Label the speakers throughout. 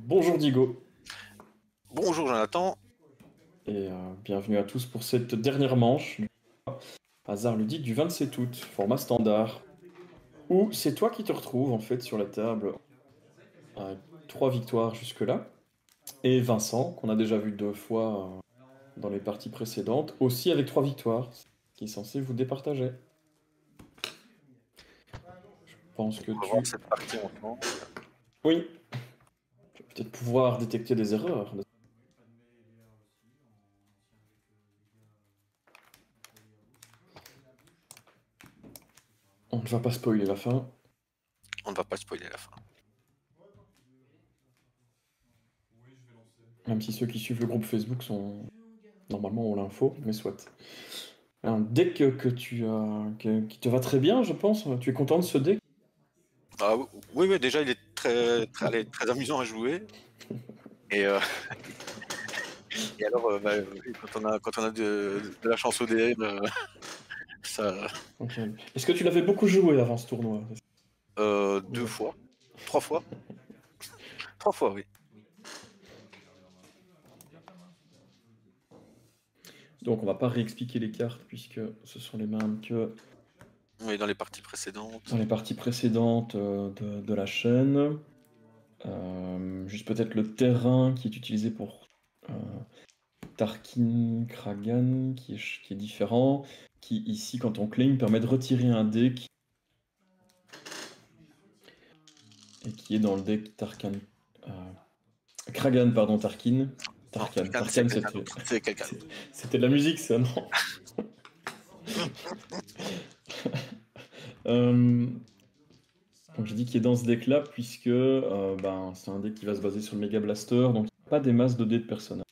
Speaker 1: Bonjour Digo,
Speaker 2: Bonjour Jonathan.
Speaker 1: et bienvenue à tous pour cette dernière manche du hasard ludique du 27 août, format standard, où c'est toi qui te retrouves en fait sur la table avec 3 victoires jusque-là, et Vincent, qu'on a déjà vu 2 fois dans les parties précédentes, aussi avec 3 victoires, ce qui est censé vous départager. Je pense que
Speaker 2: On va voir
Speaker 1: tu...
Speaker 2: cette partie ensemble.
Speaker 1: Oui, tu vas peut-être pouvoir détecter des erreurs. On ne va pas spoiler la fin,
Speaker 2: On ne va pas spoiler la fin.
Speaker 1: même si ceux qui suivent le groupe Facebook sont normalement ont l'info, mais soit. Un deck que tu as, qui te va très bien, je pense. Tu es content de ce deck?
Speaker 2: Ah, oui, oui, déjà il est allez, très amusant à jouer. Et, euh, et alors, oui, quand on a de la chance au DM, ça,
Speaker 1: Ok. Est-ce que tu l'avais beaucoup joué avant ce tournoi?
Speaker 2: deux fois, trois fois, trois fois, oui.
Speaker 1: Donc on va pas réexpliquer les cartes puisque ce sont les mêmes que
Speaker 2: Oui, dans les parties précédentes.
Speaker 1: dans les parties précédentes de la chaîne. Juste peut-être le terrain qui est utilisé pour euh, Tarkin Kragan qui est différent, qui ici quand on claim permet de retirer un deck et qui est dans le deck Tarkan. Kragan, pardon, Tarkin.
Speaker 2: Non,
Speaker 1: Tarkan.
Speaker 2: c'est
Speaker 1: Tarkan,
Speaker 2: quelqu'un d'autre. C'est quelqu'un d'autre.
Speaker 1: c'était de la musique, ça, non? Euh, donc j'ai dit qu'il est dans ce deck-là, puisque c'est un deck qui va se baser sur le Mega Blaster, donc il n'y a pas des masses de dés de personnages.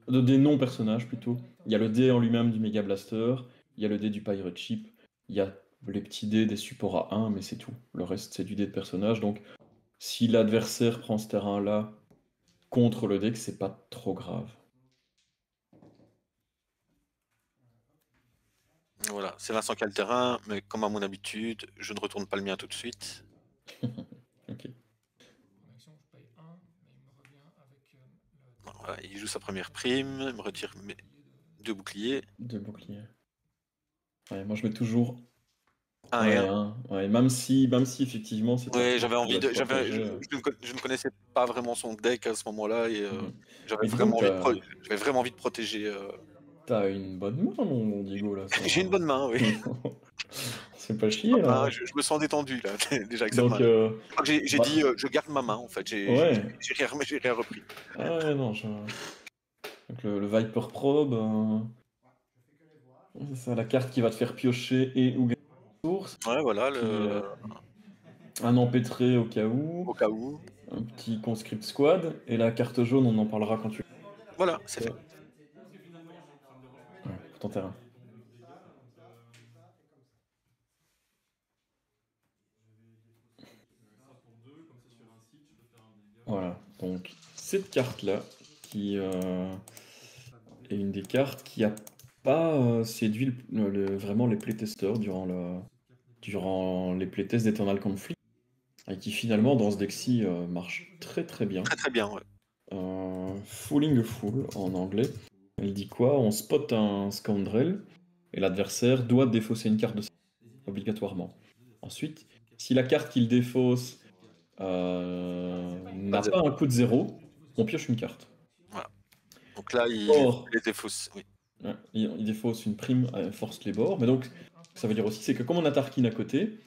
Speaker 1: De dés non-personnages, plutôt. Il y a le dé en lui-même du Mega Blaster, il y a le dé du Pirate Ship, il y a les petits dés des supports à 1, mais c'est tout. Le reste, c'est du dé de personnage, donc si l'adversaire prend ce terrain-là contre le deck, c'est pas trop grave.
Speaker 2: Voilà, c'est Vincent qui a le terrain, mais comme à mon habitude, je ne retourne pas le mien tout de suite.
Speaker 1: Ok.
Speaker 2: Voilà, il joue sa première prime, il me retire mes deux boucliers.
Speaker 1: Deux boucliers. Ouais, moi je mets toujours
Speaker 2: Un et
Speaker 1: ouais,
Speaker 2: un.
Speaker 1: hein. Ouais, même si effectivement cette
Speaker 2: Oui,
Speaker 1: partie
Speaker 2: j'avais
Speaker 1: pourrait
Speaker 2: envie
Speaker 1: se
Speaker 2: de,
Speaker 1: partager.
Speaker 2: je ne connaissais pas vraiment son deck à ce moment-là et
Speaker 1: Mhm.
Speaker 2: j'avais
Speaker 1: Mais dis
Speaker 2: vraiment
Speaker 1: donc,
Speaker 2: envie j'avais vraiment envie de protéger.
Speaker 1: t'as une bonne main, mon Diego, là, ça
Speaker 2: J'ai une
Speaker 1: va.
Speaker 2: bonne main, oui.
Speaker 1: C'est pas
Speaker 2: Bonne
Speaker 1: chier,
Speaker 2: main,
Speaker 1: là.
Speaker 2: je me sens détendu là, déjà avec cette
Speaker 1: Donc,
Speaker 2: main. Je crois que j'ai
Speaker 1: bah,
Speaker 2: dit, je garde ma main en fait.
Speaker 1: ouais.
Speaker 2: J'ai rien repris.
Speaker 1: Ah ouais, non, donc le Viper Probe, c'est ça, la carte qui va te faire piocher et ou gagner une source,
Speaker 2: Ouais, voilà,
Speaker 1: qui, un empêtré au cas où,
Speaker 2: au cas où.
Speaker 1: un petit conscript squad, et la carte jaune, on en parlera quand tu...
Speaker 2: Voilà, c'est fait.
Speaker 1: Ouais, pour ton terrain. Voilà, donc cette carte-là, qui est une des cartes qui a pas séduit vraiment les playtesters durant les playtests d'Eternal Conflict, et qui finalement dans ce deck-ci marche très très bien.
Speaker 2: Très très bien, ouais.
Speaker 1: Fooling a Fool en anglais. Elle dit quoi? On spot un Scoundrel, et l'adversaire doit défausser une carte de obligatoirement. Ensuite, si la carte qu'il défausse
Speaker 2: Pas
Speaker 1: n'a
Speaker 2: de
Speaker 1: pas
Speaker 2: zéro.
Speaker 1: un coût de 0, on pioche une carte.
Speaker 2: Voilà. Donc là,
Speaker 1: Or,
Speaker 2: il était fausse. Oui.
Speaker 1: ouais, il défausse une prime à force les bords, mais donc ça veut dire aussi c'est que comme on a Tarkin à côté,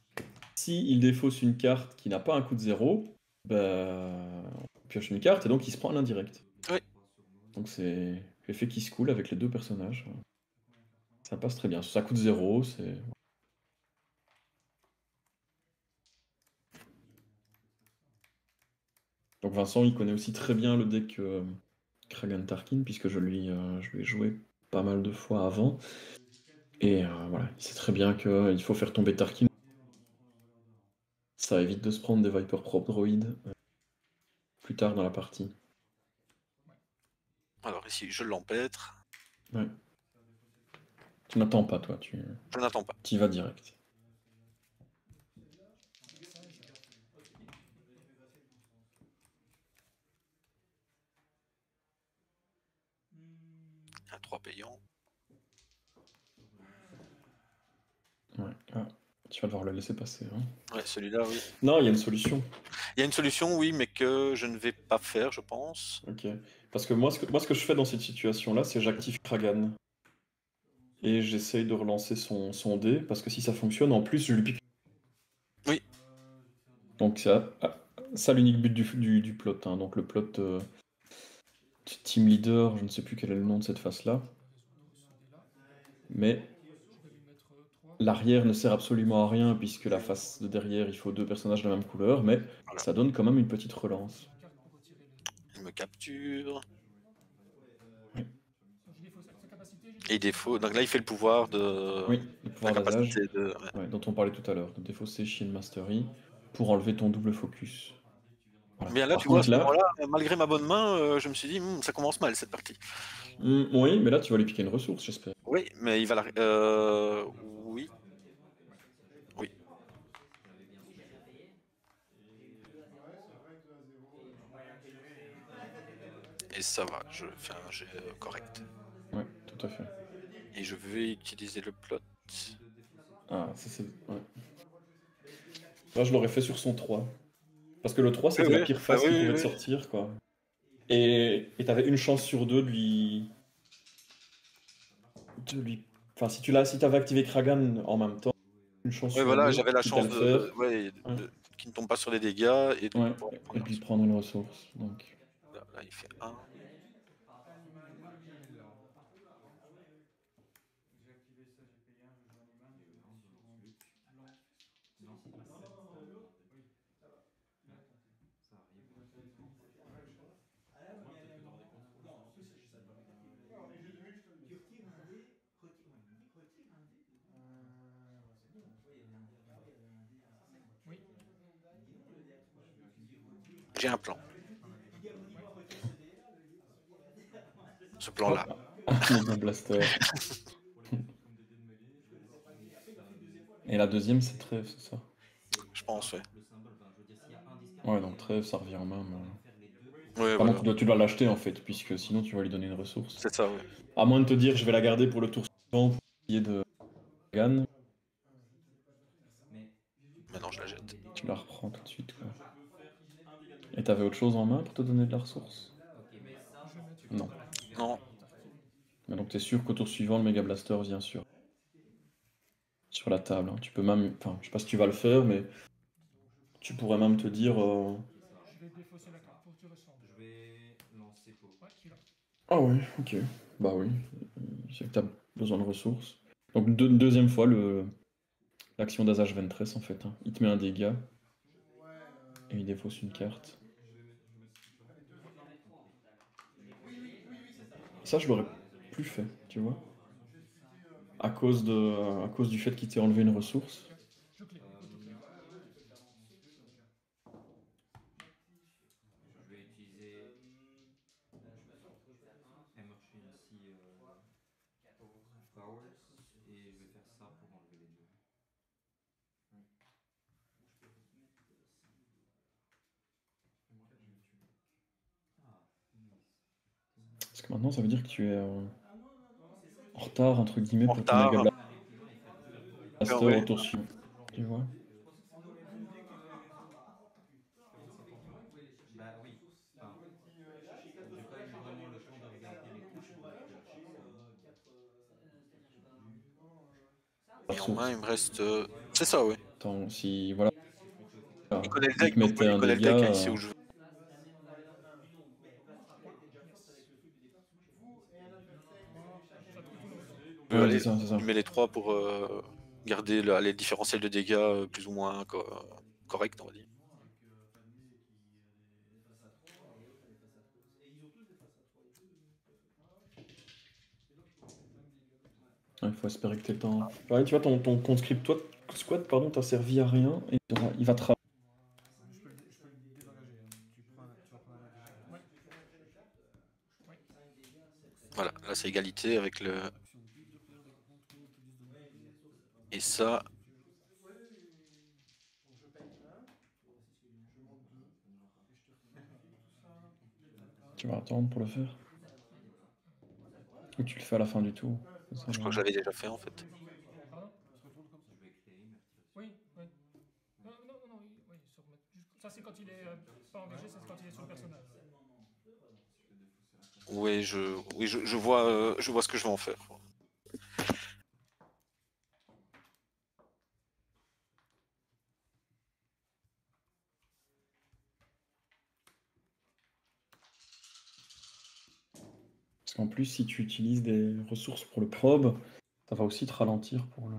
Speaker 1: si il défausse une carte qui n'a pas un coût de 0, on pioche une carte et donc il se prend à l'indirect.
Speaker 2: Oui.
Speaker 1: Donc c'est l'effet qui se coule avec les deux personnages. Ça passe très bien. Ça coûte 0, c'est... Donc Vincent, il connaît aussi très bien le deck Kragan Tarkin, puisque je lui ai joué pas mal de fois avant. Et voilà, il sait très bien qu'il faut faire tomber Tarkin. Ça évite de se prendre des Viper Prop Droid plus tard dans la partie.
Speaker 2: Alors ici, je l'empêtre.
Speaker 1: Ouais. Tu n'attends pas, toi,
Speaker 2: Je n'attends pas.
Speaker 1: y vas direct.
Speaker 2: 3 payants.
Speaker 1: Ouais. Ah, tu vas devoir le laisser passer. Hein.
Speaker 2: Ouais, celui-là, oui.
Speaker 1: Non, il y a une solution.
Speaker 2: Il y a une solution, oui, mais que je ne vais pas faire, je pense.
Speaker 1: Ok. Parce que moi, ce que je fais dans cette situation-là, c'est j'active Kragan. Et j'essaye de relancer son dé, parce que si ça fonctionne, en plus, je lui pique.
Speaker 2: Oui.
Speaker 1: Donc c'est ça l'unique but du plot. Hein. Donc le plot Team Leader, je ne sais plus quel est le nom de cette phase-là. Mais l'arrière ne sert absolument à rien, puisque la face de derrière, il faut 2 personnages de la même couleur, mais
Speaker 2: Voilà.
Speaker 1: ça donne quand même une petite relance.
Speaker 2: Il me capture.
Speaker 1: Oui.
Speaker 2: Et défaut. Donc là, il fait le pouvoir de.
Speaker 1: Oui, le pouvoir
Speaker 2: la
Speaker 1: d'adage,
Speaker 2: capacité de. Ouais.
Speaker 1: ouais, dont on parlait tout à l'heure, de défausser Shield Mastery pour enlever ton double focus. Voilà.
Speaker 2: Bien là,
Speaker 1: Par
Speaker 2: tu vois, à
Speaker 1: contre,
Speaker 2: ce
Speaker 1: là,
Speaker 2: moment-là, malgré ma bonne main, je me suis dit, ça commence mal cette partie.
Speaker 1: oui, mais là, tu vas lui piquer une ressource, j'espère.
Speaker 2: Oui, mais il va la. Oui. Oui. Et ça va, je fais un jet correct.
Speaker 1: Ouais, tout à fait.
Speaker 2: Et je vais utiliser le plot.
Speaker 1: Ah, ça c'est. Ouais. Là, je l'aurais fait sur son 3. Parce que le 3, c'était la pire phase qui pouvait te sortir, quoi. Et t'avais une chance sur 2 de lui. Enfin, si t'avais activé Kragan en même temps, une chance
Speaker 2: Ouais,
Speaker 1: sur
Speaker 2: voilà,
Speaker 1: 2,
Speaker 2: j'avais la
Speaker 1: quitte à
Speaker 2: chance
Speaker 1: le faire.
Speaker 2: qui ne tombe pas sur les dégâts et de
Speaker 1: Ouais,
Speaker 2: pouvoir prendre
Speaker 1: et
Speaker 2: une
Speaker 1: puis
Speaker 2: ressource.
Speaker 1: prendre une ressource. Donc.
Speaker 2: Là, il fait 1. J'ai un plan. Ce plan-là.
Speaker 1: Mega Blaster. Et la deuxième, c'est Trêve, c'est ça?
Speaker 2: Je pense, ouais.
Speaker 1: Ouais, donc Trêve, ça revient en même.
Speaker 2: Ouais,
Speaker 1: Vraiment,
Speaker 2: voilà.
Speaker 1: tu dois l'acheter en fait, puisque sinon tu vas lui donner une ressource.
Speaker 2: C'est ça, ouais.
Speaker 1: À moins de te dire, je vais la garder pour le tour suivant pour essayer de Kragan.
Speaker 2: Maintenant, je la jette.
Speaker 1: Tu la reprends tout de suite, quoi. Et t'avais autre chose en main pour te donner de la ressource? Non.
Speaker 2: Non.
Speaker 1: Mais donc t'es sûr qu'au tour suivant, le Mega Blaster vient sur la table. Hein. Tu peux même... Enfin, je sais pas si tu vas le faire, mais tu pourrais même te dire... Ah ouais, ok. Bah oui. C'est que t'as besoin de ressources. Donc une deuxième fois, l'action d'Asajj Ventress, en fait. Hein. Il te met un dégât. Et il défausse une carte. Ça, je l'aurais plus fait, tu vois. À cause du fait qu'il t'ait enlevé une ressource. Parce que maintenant, ça veut dire que tu es en retard, entre guillemets,
Speaker 2: En
Speaker 1: pour ton Mega
Speaker 2: retard.
Speaker 1: Blaster
Speaker 2: Ouais.
Speaker 1: au tour suivant. Tu vois.
Speaker 2: Et en main, il me reste. C'est ça, oui.
Speaker 1: Attends, si... Voilà.
Speaker 2: Il connaît le
Speaker 1: Il
Speaker 2: deck,
Speaker 1: te
Speaker 2: donc
Speaker 1: mettait
Speaker 2: il
Speaker 1: un
Speaker 2: connaît le
Speaker 1: dégât...
Speaker 2: deck, hein, il sait où je vais.
Speaker 1: Ouais,
Speaker 2: Aller,
Speaker 1: c'est ça.
Speaker 2: il met les 3 pour garder les différentiels de dégâts plus ou moins corrects, on va dire.
Speaker 1: Il faut espérer que t'aies le temps. Ouais, tu vois, ton conscript squad, pardon, t'a servi à rien et il va te rappeler.
Speaker 2: Voilà, là c'est égalité avec le. Et ça.
Speaker 1: Tu vas attendre pour le faire. Ou tu le fais à la fin du tour. Ça,
Speaker 2: Je crois que je l'avais déjà fait en fait.
Speaker 3: Pardon? Oui, oui. Non, non, non, oui, se remettre. Ça, c'est quand il est pas engagé, c'est quand il est sur le personnage.
Speaker 2: Oui, je vois ce que je vais en faire.
Speaker 1: Parce qu'en plus, si tu utilises des ressources pour le probe, ça va aussi te ralentir pour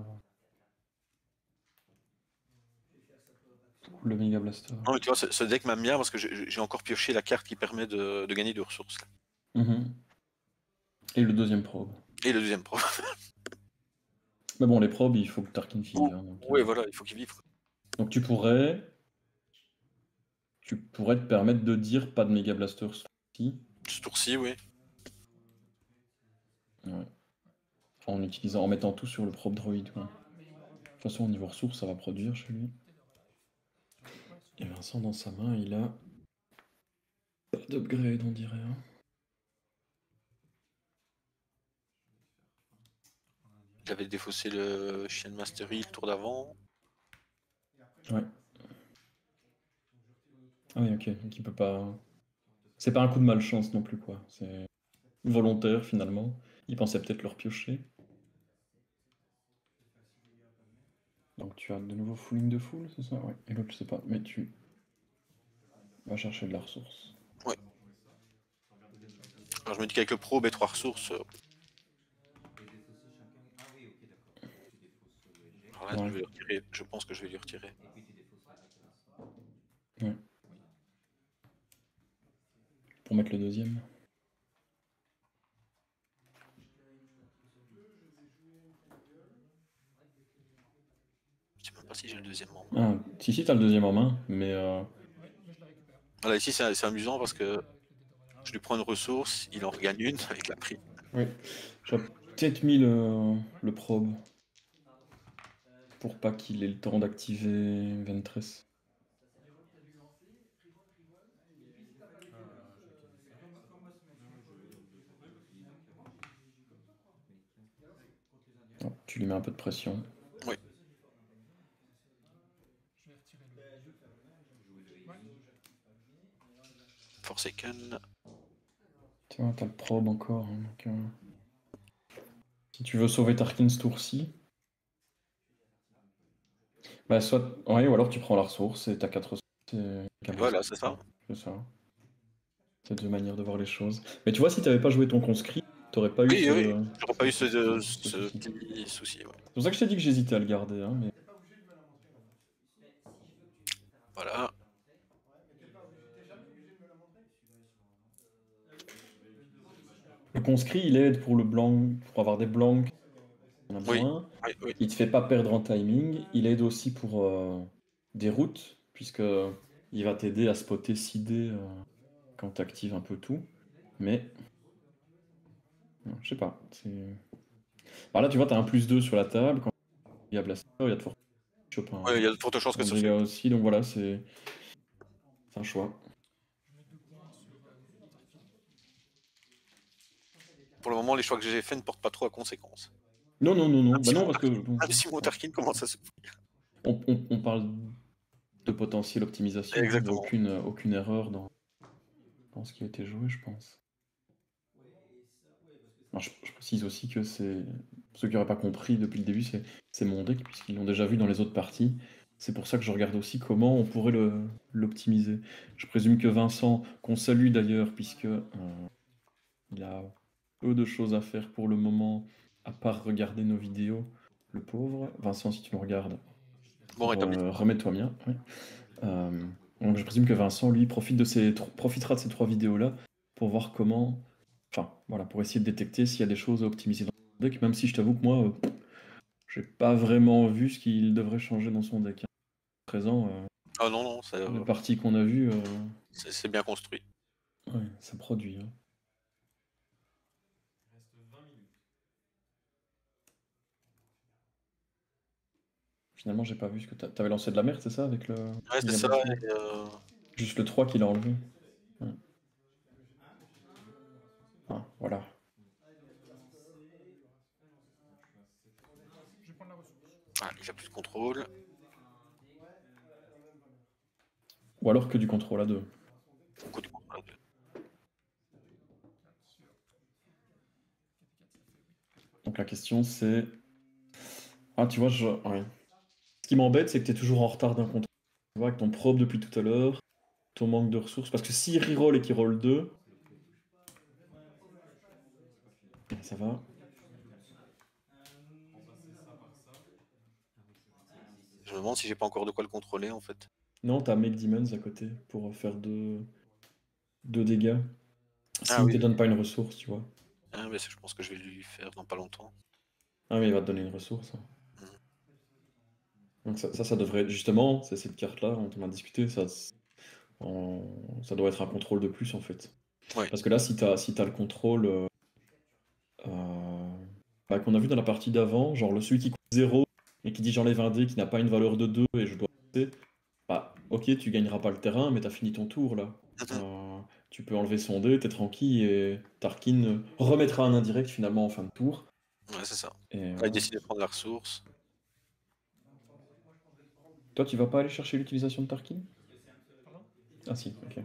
Speaker 1: le Mega Blaster.
Speaker 2: Non, mais tu vois, ce deck m'aime bien parce que j'ai encore pioché la carte qui permet de gagner de ressources. Là.
Speaker 1: Et le deuxième probe.
Speaker 2: Et le deuxième probe.
Speaker 1: Mais bon, les probes, il faut que Tarkin vive.
Speaker 2: Hein, oui, voilà, il faut qu'il vive.
Speaker 1: Donc tu pourrais te permettre de dire pas de Mega Blaster ce tour-ci.
Speaker 2: Ce tour-ci, oui.
Speaker 1: Ouais. En mettant tout sur le probe droïde. Quoi. De toute façon, au niveau ressources, ça va produire chez lui. Et Vincent, dans sa main, il a pas d'upgrade, on dirait. Hein.
Speaker 2: J'avais défaussé le Chien Mastery le tour d'avant.
Speaker 1: Ouais. Ah oui, ok. Donc il peut pas... C'est pas un coup de malchance non plus, quoi. C'est volontaire, finalement. Il pensait peut-être le repiocher. Donc tu as de nouveau fooling de foule, c'est ça? Ouais. Et l'autre, je sais pas. Mais tu vas chercher de la ressource.
Speaker 2: Ouais. Alors je me dis qu'avec le probe et 3 ressources... Alors là, ouais. Je pense que je vais lui retirer.
Speaker 1: Ouais. Pour mettre le deuxième.
Speaker 2: Je sais même pas si j'ai le deuxième en
Speaker 1: main. Ah, si, t'as le deuxième en main, mais...
Speaker 2: Voilà, ici c'est amusant parce que je lui prends une ressource, il en regagne une avec la prime.
Speaker 1: Oui, j'aurais peut-être mis le probe pour pas qu'il ait le temps d'activer Ventress. Oh, tu lui mets un peu de pression.
Speaker 2: Oui. Forsaken.
Speaker 1: Tu vois, t'as le probe encore. Hein, donc, si tu veux sauver Tarkin ce tour-ci, bah soit... Ouais, ou alors tu prends la ressource et t'as 4 ressources.
Speaker 2: Voilà, c'est ça.
Speaker 1: C'est ça. C'est deux manières de voir les choses. Mais tu vois, si t'avais pas joué ton conscrit, t'aurais pas eu
Speaker 2: oui,
Speaker 1: ce...
Speaker 2: Oui, j'aurais pas eu ce petit souci. Ouais.
Speaker 1: C'est pour ça que je t'ai dit que j'hésitais à le garder. Hein, mais...
Speaker 2: Voilà.
Speaker 1: Le conscrit, il aide pour le blanc, pour avoir des blancs. On a besoin.
Speaker 2: Oui.
Speaker 1: Il te fait pas perdre en timing. Il aide aussi pour des routes, puisque il va t'aider à spotter 6D quand tu actives un peu tout. Mais je sais pas. Bah là, tu vois, tu as un +2 sur la table. Quand il y a Blaster, il y a de fortes chances.
Speaker 2: Il y a de fortes chances que ce
Speaker 1: soit aussi. Donc voilà, c'est un choix.
Speaker 2: Pour le moment, les choix que j'ai faits ne portent pas trop à conséquence.
Speaker 1: Non. Bah non, parce que...
Speaker 2: si mon Tarkin commence à se...
Speaker 1: On parle de potentielle optimisation.
Speaker 2: Exactement.
Speaker 1: Aucune erreur dans ce qui a été joué, je pense. Alors, je précise aussi que c'est... Ceux qui n'auraient pas compris depuis le début, c'est mon deck, puisqu'ils l'ont déjà vu dans les autres parties. C'est pour ça que je regarde aussi comment on pourrait l'optimiser. Je présume que Vincent, qu'on salue d'ailleurs, puisque il a peu de choses à faire pour le moment, à part regarder nos vidéos. Le pauvre. Vincent, si tu me regardes,
Speaker 2: bon,
Speaker 1: remets-toi bien. Ouais. Donc je présume que Vincent, lui, profitera de ces 3 vidéos-là pour voir comment... Enfin, voilà, pour essayer de détecter s'il y a des choses à optimiser dans son deck, même si je t'avoue que moi, j'ai pas vraiment vu ce qu'il devrait changer dans son deck. À présent,
Speaker 2: ah non,
Speaker 1: la partie qu'on a vue...
Speaker 2: c'est bien construit.
Speaker 1: Ouais, ça produit. Hein. Finalement, j'ai pas vu ce que t'avais lancé de la merde, c'est ça, avec le...
Speaker 2: Ouais, c'est ça.
Speaker 1: Juste le 3 qu'il a enlevé. Ouais. Ah, voilà.
Speaker 2: Ah, il a plus de contrôle.
Speaker 1: Ou alors que du contrôle à 2.
Speaker 2: Beaucoup de contrôle à 2.
Speaker 1: Donc la question c'est... Ah tu vois, ouais. Ce qui m'embête c'est que tu es toujours en retard d'un contrôle. Tu vois, avec ton probe depuis tout à l'heure, ton manque de ressources. Parce que s'il reroll et qu'il roll 2... Ça va.
Speaker 2: Je me demande si j'ai pas encore de quoi le contrôler en fait.
Speaker 1: Non, t'as Make Demons à côté pour faire 2 dégâts. S'il
Speaker 2: Ah
Speaker 1: ne
Speaker 2: oui.
Speaker 1: te donne pas une ressource, tu vois.
Speaker 2: Ah, mais je pense que je vais lui faire dans pas longtemps.
Speaker 1: Ah mais il va te donner une ressource. Donc ça devrait... Justement, c'est cette carte-là dont on a discuté, ça doit être un contrôle de plus en fait.
Speaker 2: Ouais.
Speaker 1: Parce que là, si t'as le contrôle qu'on a vu dans la partie d'avant, genre celui qui coûte 0 et qui dit j'enlève un dé qui n'a pas une valeur de 2 et je dois passer, bah ok, tu gagneras pas le terrain, mais t'as fini ton tour là. Tu peux enlever son dé, t'es tranquille et Tarkin remettra un indirect finalement en fin de tour.
Speaker 2: Ouais, c'est ça.
Speaker 1: Et,
Speaker 2: Là, il décide de prendre la ressource.
Speaker 1: Toi, tu vas pas aller chercher l'utilisation de Tarkin?
Speaker 3: Pardon?
Speaker 1: Ah si, ok.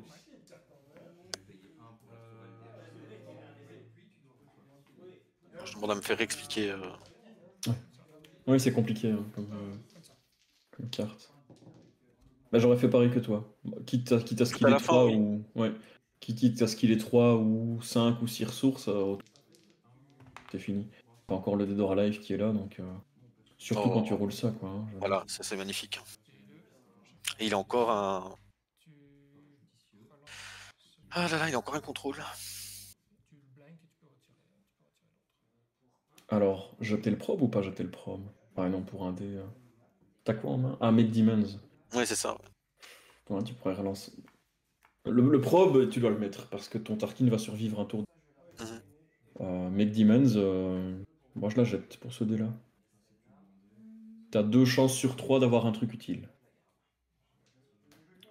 Speaker 2: Je demande à me faire expliquer.
Speaker 1: Oui, c'est compliqué hein, comme carte. Bah, j'aurais fait pareil que toi. Quitte à ce qu'il
Speaker 2: À
Speaker 1: ait
Speaker 2: la fin,
Speaker 1: 3
Speaker 2: oui.
Speaker 1: ou... Ouais. Quitte à ce qu'il ait 3 ou 5 ou 6 ressources, c'est fini. T'as encore le Dead or Alive qui est là, donc... Surtout quand tu roules ça, quoi. Hein,
Speaker 2: Voilà, ça c'est magnifique. Et il a encore un... Ah là là, il a encore un contrôle.
Speaker 3: Tu le blinks et tu peux retirer l'autre.
Speaker 1: Alors, jeter le probe ou pas jeter le probe? Ah non, pour un dé... T'as quoi en main? Ah, Make Demons.
Speaker 2: Ouais, c'est ça.
Speaker 1: Ouais, tu pourrais relancer... Le probe, tu dois le mettre, parce que ton Tarkin va survivre un tour. Make Demons, moi je la jette pour ce dé-là. T'as 2 chances sur 3 d'avoir un truc utile.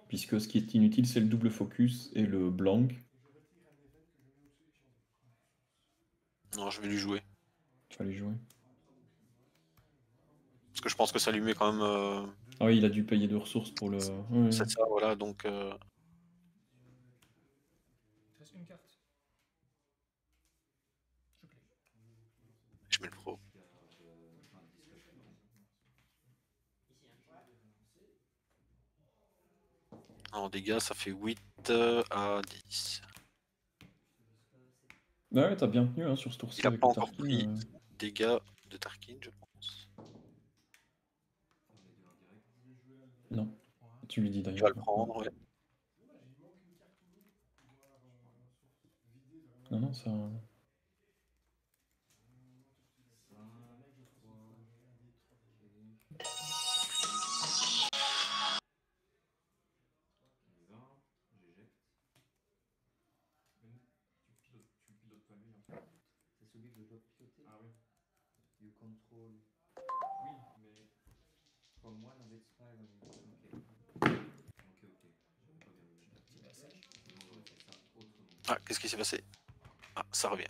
Speaker 1: Puisque ce qui est inutile, c'est le double focus et le blank.
Speaker 2: Non, je vais lui jouer.
Speaker 1: Tu vas les jouer.
Speaker 2: Parce que je pense que ça lui met quand même...
Speaker 1: Ah oui, il a dû payer 2 ressources pour le... Ouais.
Speaker 2: C'est ça, voilà, donc...
Speaker 3: Il te reste une carte. Je clé.
Speaker 2: Je mets le pro. En dégâts, ça fait 8 à 10.
Speaker 1: Ouais, t'as bien tenu hein, sur ce tour-ci.
Speaker 2: Il a
Speaker 1: avec
Speaker 2: pas
Speaker 1: le
Speaker 2: encore
Speaker 1: Tarkin,
Speaker 2: pris dégâts de Tarkin, je pense.
Speaker 1: Non. Tu lui dis
Speaker 2: Il va
Speaker 1: d'ailleurs.
Speaker 2: le prendre, ouais.
Speaker 1: Non, ça...
Speaker 2: Ah, qu'est-ce qui s'est passé? Ah, ça revient.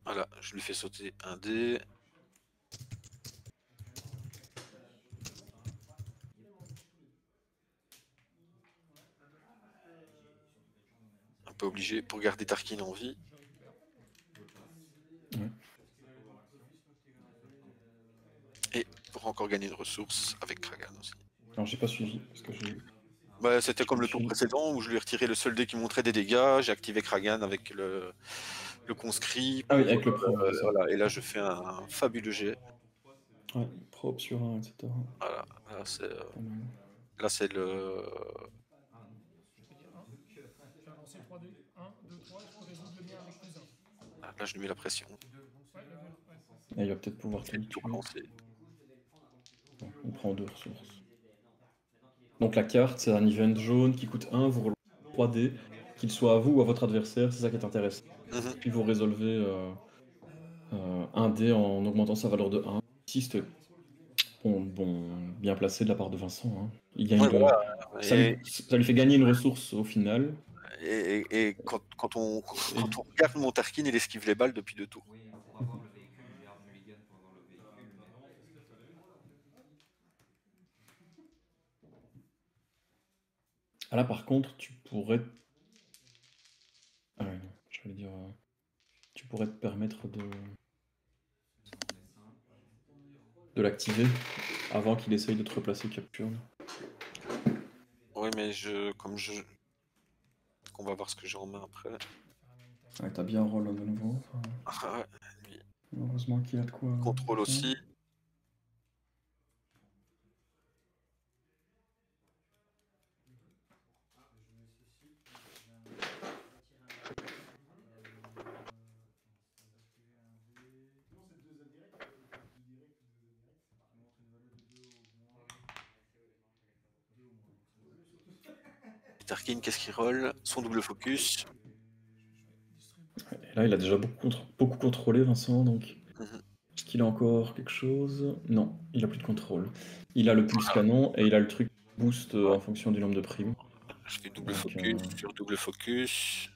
Speaker 2: Voilà, je lui fais sauter un dé. Un peu obligé pour garder Tarkin en vie.
Speaker 1: Ouais.
Speaker 2: Et pour encore gagner une ressource avec Kragan aussi.
Speaker 1: Alors j'ai pas suivi, parce que j'ai...
Speaker 2: Bah, c'était comme le tour précédent où je lui ai retiré le seul dé qui montrait des dégâts, j'ai activé Kragan avec le conscrit.
Speaker 1: Ah oui, avec le probe.
Speaker 2: Voilà, et là je fais un fabuleux jet.
Speaker 1: Ouais, probe sur 1, etc.
Speaker 2: Voilà, là c'est le...
Speaker 3: Je vais avancer 3 dés. 1, 2, 3, je peux résoudre le mien avec plus 1.
Speaker 2: Là je lui mets la pression.
Speaker 1: Et il va peut-être pouvoir te le tuer. On prend 2 ressources. Donc la carte, c'est un event jaune qui coûte 1, vous roulez 3 dés, qu'il soit à vous ou à votre adversaire, c'est ça qui est intéressant. Puis vous résolvez un dé en augmentant sa valeur de 1. Ici, c'était bien placé de la part de Vincent. Hein. Il gagne ça lui fait gagner une ressource au final.
Speaker 2: Et quand on regarde mon Tarkin, il esquive les balles depuis 2 tours.
Speaker 1: Ah là, par contre, tu pourrais... Ah ouais, non, j'allais dire... tu pourrais te permettre de l'activer avant qu'il essaye de te replacer capture.
Speaker 2: Ouais, mais on va voir ce que j'ai en main après.
Speaker 1: Ouais, t'as bien roll de nouveau. Enfin,
Speaker 2: Ah ouais, lui.
Speaker 1: heureusement qu'il a de quoi...
Speaker 2: Contrôle aussi. Tarkin, qu'est-ce qu'il roll? Son double focus.
Speaker 1: Et là, il a déjà beaucoup contrôlé, Vincent, donc...
Speaker 2: Mhm.
Speaker 1: Est-ce qu'il a encore quelque chose? Non, il a plus de contrôle. Il a le pulse canon et il a le truc boost en fonction du nombre de primes.
Speaker 2: Je fais double
Speaker 1: Donc,
Speaker 2: focus sur double focus.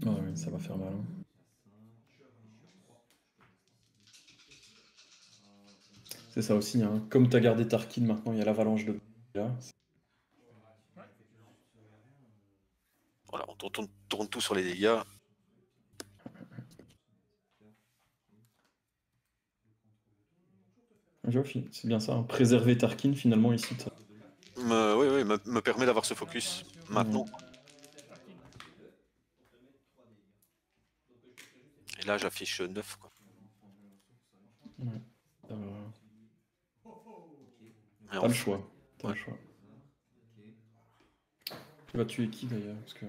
Speaker 1: Ah oui, ça va faire mal. Hein. C'est ça aussi, hein. Comme tu as gardé Tarkin, maintenant il y a l'avalanche de là.
Speaker 2: Voilà, on tourne tout sur les dégâts.
Speaker 1: C'est bien ça, hein. Préserver Tarkin finalement ici.
Speaker 2: Oui, me permet d'avoir ce focus maintenant. Et là, j'affiche 9, quoi.
Speaker 1: Ouais.
Speaker 2: Et
Speaker 1: T'as le choix. T'as le choix. Tu vas tuer qui d'ailleurs? Parce que...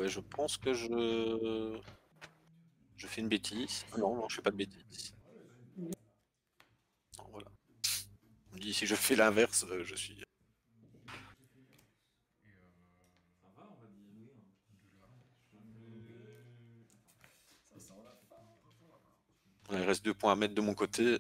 Speaker 2: je pense que je fais une bêtise. Non, je fais pas de bêtise. Non, voilà. On me dit si je fais l'inverse, je suis... Il reste 2 points à mettre de mon côté.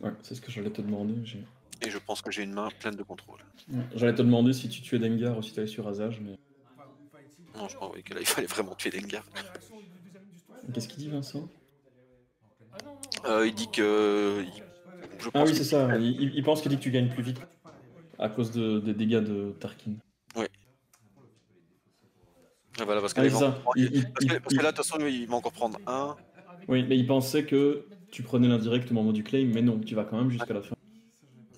Speaker 1: Ouais, c'est ce que j'allais te demander.
Speaker 2: Et je pense que j'ai une main pleine de contrôle.
Speaker 1: Ouais, j'allais te demander si tu tuais Dengar ou si tu allais sur Asajj, mais...
Speaker 2: Non, je crois que là, il fallait vraiment tuer Dengar.
Speaker 1: Qu'est-ce qu'il dit, Vincent?
Speaker 2: Il dit que...
Speaker 1: Ah oui, c'est ça. Il pense qu'il dit que tu gagnes plus vite à cause des dégâts de Tarkin.
Speaker 2: Oui. Voilà, parce que,
Speaker 1: Ah,
Speaker 2: là,
Speaker 1: c'est ça.
Speaker 2: parce que là, de toute façon, il va encore prendre 1.
Speaker 1: Oui, mais il pensait que tu prenais l'indirect au moment du claim, mais non, tu vas quand même jusqu'à la fin.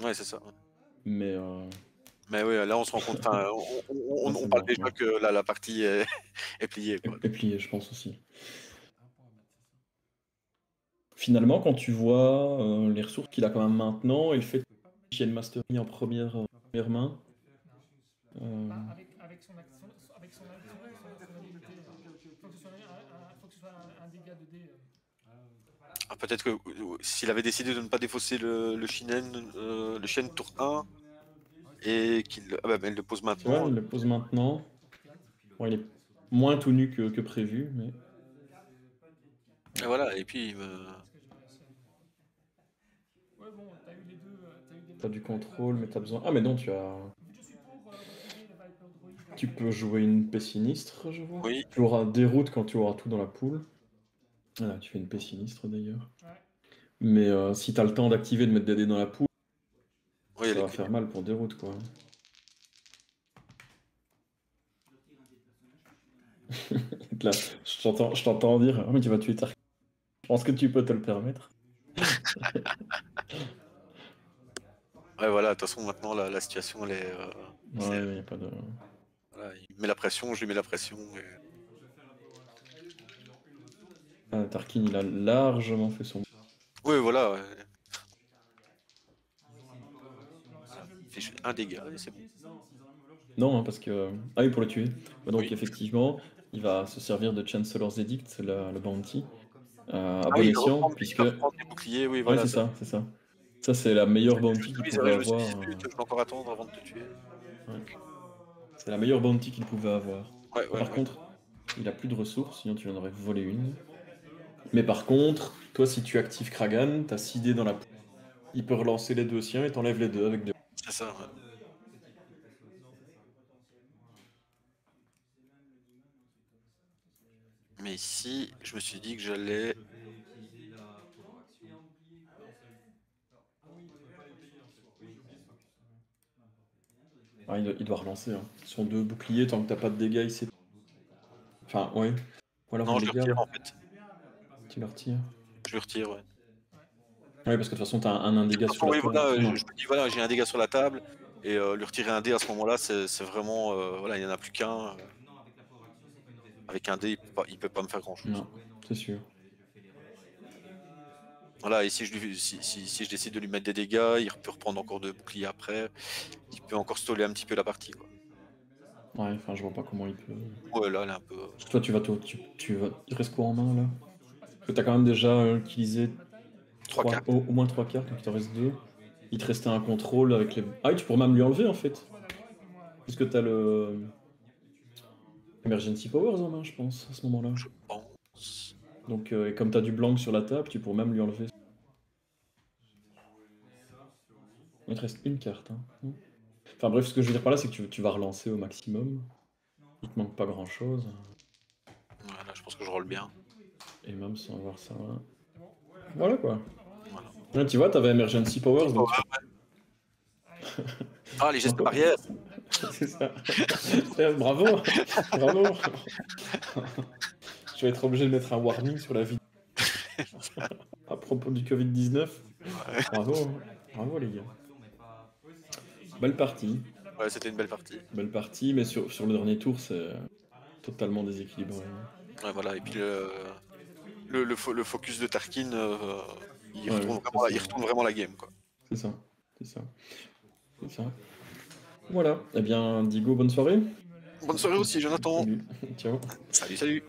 Speaker 2: Ouais, c'est ça.
Speaker 1: Mais
Speaker 2: oui, là, on se rend compte. On parle déjà que la partie est pliée. Quoi.
Speaker 1: Est pliée, je pense aussi. Finalement, quand tu vois les ressources qu'il a quand même maintenant et le fait qu'il y ait une mastery en première main.
Speaker 3: Avec son habilité, il faut que ce soit un dégât de dé.
Speaker 2: Peut-être que s'il avait décidé de ne pas défausser le Shen tour 1 et qu'il il le pose maintenant.
Speaker 1: Ouais, il le pose maintenant. Bon, il est moins tout nu que prévu, mais...
Speaker 2: Et voilà, et puis
Speaker 3: Ouais, bon, t'as eu les deux.
Speaker 1: T'as du contrôle, mais t'as besoin... Ah, mais non, tu as... Tu peux jouer une paix sinistre, je vois.
Speaker 2: Oui.
Speaker 1: Tu auras des routes quand tu auras tout dans la poule. Ah, tu fais une paix sinistre d'ailleurs. Ouais. Mais si t'as le temps d'activer, de mettre des dés dans la poule, ça va faire mal pour des routes, quoi. Là, je t'entends dire, oh, mais tu vas tuer Tarkin. Je pense que tu peux te le permettre.
Speaker 2: Ouais, voilà, de toute façon, maintenant, la situation, elle est...
Speaker 1: ouais, il n'y a pas de...
Speaker 2: Voilà, il met la pression, je lui mets la pression. Et...
Speaker 1: Ah, Tarkin, il a largement fait son...
Speaker 2: Oui, voilà. Ouais. Il fait un dégât, et c'est bon.
Speaker 1: Non, hein, parce que... Ah oui, pour le tuer. Donc,
Speaker 2: oui.
Speaker 1: effectivement, il va se servir de Chancellor's Edict, le bounty, à bon escient, puisque...
Speaker 2: Boucliers, oui,
Speaker 1: voilà, ouais, c'est ça, c'est ça. Ça, c'est la meilleure bounty qu'il pouvait avoir.
Speaker 2: Je vais encore attendre avant de te tuer.
Speaker 1: Ouais. C'est la meilleure bounty qu'il pouvait avoir.
Speaker 2: Ouais,
Speaker 1: par contre, il a plus de ressources, sinon tu en aurais volé une. Mais par contre, toi, si tu actives Kragan, t'as 6 dés dans la poule. Il peut relancer les deux siens et t'enlèves les deux avec deux.
Speaker 2: C'est ça, ouais. Mais ici, je me suis dit que j'allais...
Speaker 1: Ah, il doit relancer. Hein. Sur 2 boucliers, tant que t'as pas de dégâts, il sait. Enfin, ouais. Ou alors
Speaker 2: Non,
Speaker 1: un
Speaker 2: je le
Speaker 1: dégât,
Speaker 2: retire
Speaker 1: là.
Speaker 2: en fait.
Speaker 1: Tu le retires.
Speaker 2: Je le retire, ouais.
Speaker 1: Ouais, parce que de toute façon, t'as un dégât sur la
Speaker 2: Oui,
Speaker 1: table.
Speaker 2: voilà,
Speaker 1: Non.
Speaker 2: je me dis, voilà, j'ai un dégât sur la table, et lui retirer un dé à ce moment-là, c'est vraiment... voilà, il n'y en a plus qu'un. Avec un dé, il peut pas me faire grand-chose.
Speaker 1: Non, c'est sûr.
Speaker 2: Voilà, et si je décide de lui mettre des dégâts, il peut reprendre encore 2 boucliers après. Il peut encore stoller un petit peu la partie, quoi.
Speaker 1: Ouais, enfin, je vois pas comment il peut.
Speaker 2: Ouais, là, elle est un peu...
Speaker 1: Parce que toi, il reste quoi en main, là? Parce que t'as quand même déjà utilisé
Speaker 2: 3 cartes.
Speaker 1: au moins 3 cartes, donc il t'en reste 2. Il te restait un contrôle avec les... Ah oui, tu pourrais même lui enlever, en fait. Puisque t'as le... Emergency Powers en main, je pense, à ce moment-là.
Speaker 2: Je pense...
Speaker 1: Donc, et comme t'as du blanc sur la table, tu pourrais même lui enlever. Il te reste une carte, hein. Enfin bref, ce que je veux dire par là, c'est que tu vas relancer au maximum. Il te manque pas grand-chose.
Speaker 2: Voilà, je pense que je roll bien.
Speaker 1: Et même sans voir ça... Voilà, quoi.
Speaker 2: Voilà.
Speaker 1: Là, tu vois, t'avais Emergency Powers, donc...
Speaker 2: Ah, les gestes barrières.
Speaker 1: C'est ça. Bravo. Bravo. Je vais être obligé de mettre un warning sur la vidéo. À propos du Covid-19. Bravo. Bravo, les gars. Belle partie.
Speaker 2: Ouais, c'était une belle partie.
Speaker 1: Belle partie, mais sur le dernier tour, c'est totalement déséquilibré.
Speaker 2: Ouais, voilà, et puis le focus de Tarkin, il
Speaker 1: Ouais,
Speaker 2: retourne vraiment la game, quoi.
Speaker 1: C'est ça. C'est ça. C'est ça. Voilà. Eh bien, Digo, bonne soirée.
Speaker 2: Bonne soirée aussi, Jonathan.
Speaker 1: Salut. Ciao.
Speaker 2: Salut, salut.